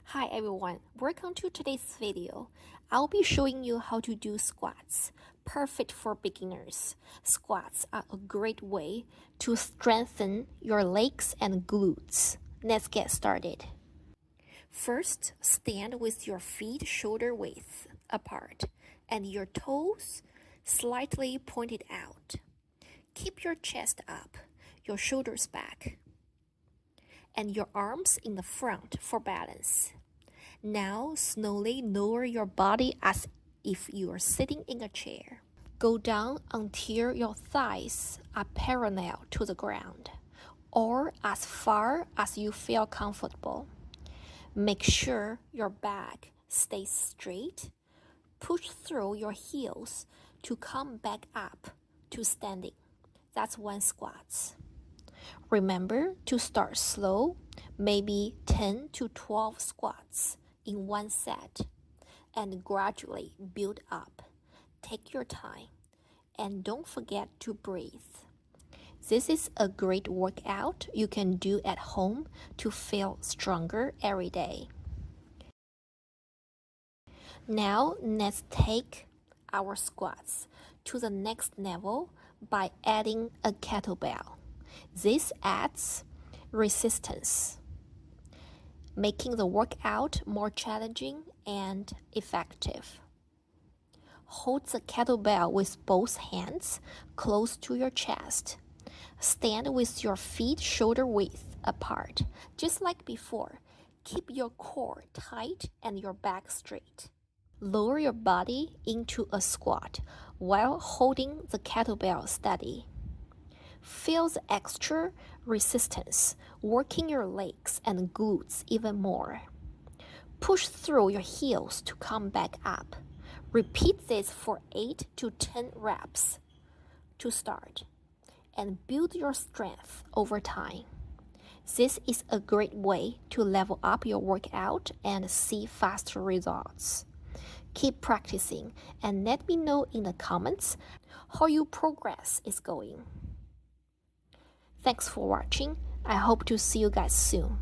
Hi everyone, welcome to today's video. I'll be showing you how to do squats, perfect for beginners. Squats are a great way to strengthen your legs and glutes. Let's get started. First, stand with your feet shoulder width apart and your toes slightly pointed out. Keep your chest up, your shoulders back, and your arms in the front for balance. Now, slowly lower your body as if you are sitting in a chair. Go down until your thighs are parallel to the ground, or as far as you feel comfortable. Make sure your back stays straight. Push through your heels to come back up to standing. That's one squat. Remember to start slow, maybe 10 to 12 squats in one set, and gradually build up. Take your time, and don't forget to breathe. This is a great workout you can do at home to feel stronger every day. Now let's take our squats to the next level by adding a kettlebell. This adds resistance, making the workout more challenging and effective. Hold the kettlebell with both hands close to your chest. Stand with your feet shoulder width apart, just like before. Keep your core tight and your back straight. Lower your body into a squat while holding the kettlebell steady. Feel the extra resistance, working your legs and glutes even more. Push through your heels to come back up. Repeat this for 8 to 10 reps to start and build your strength over time. This is a great way to level up your workout and see faster results. Keep practicing and let me know in the comments how your progress is going. Thanks for watching. I hope to see you guys soon.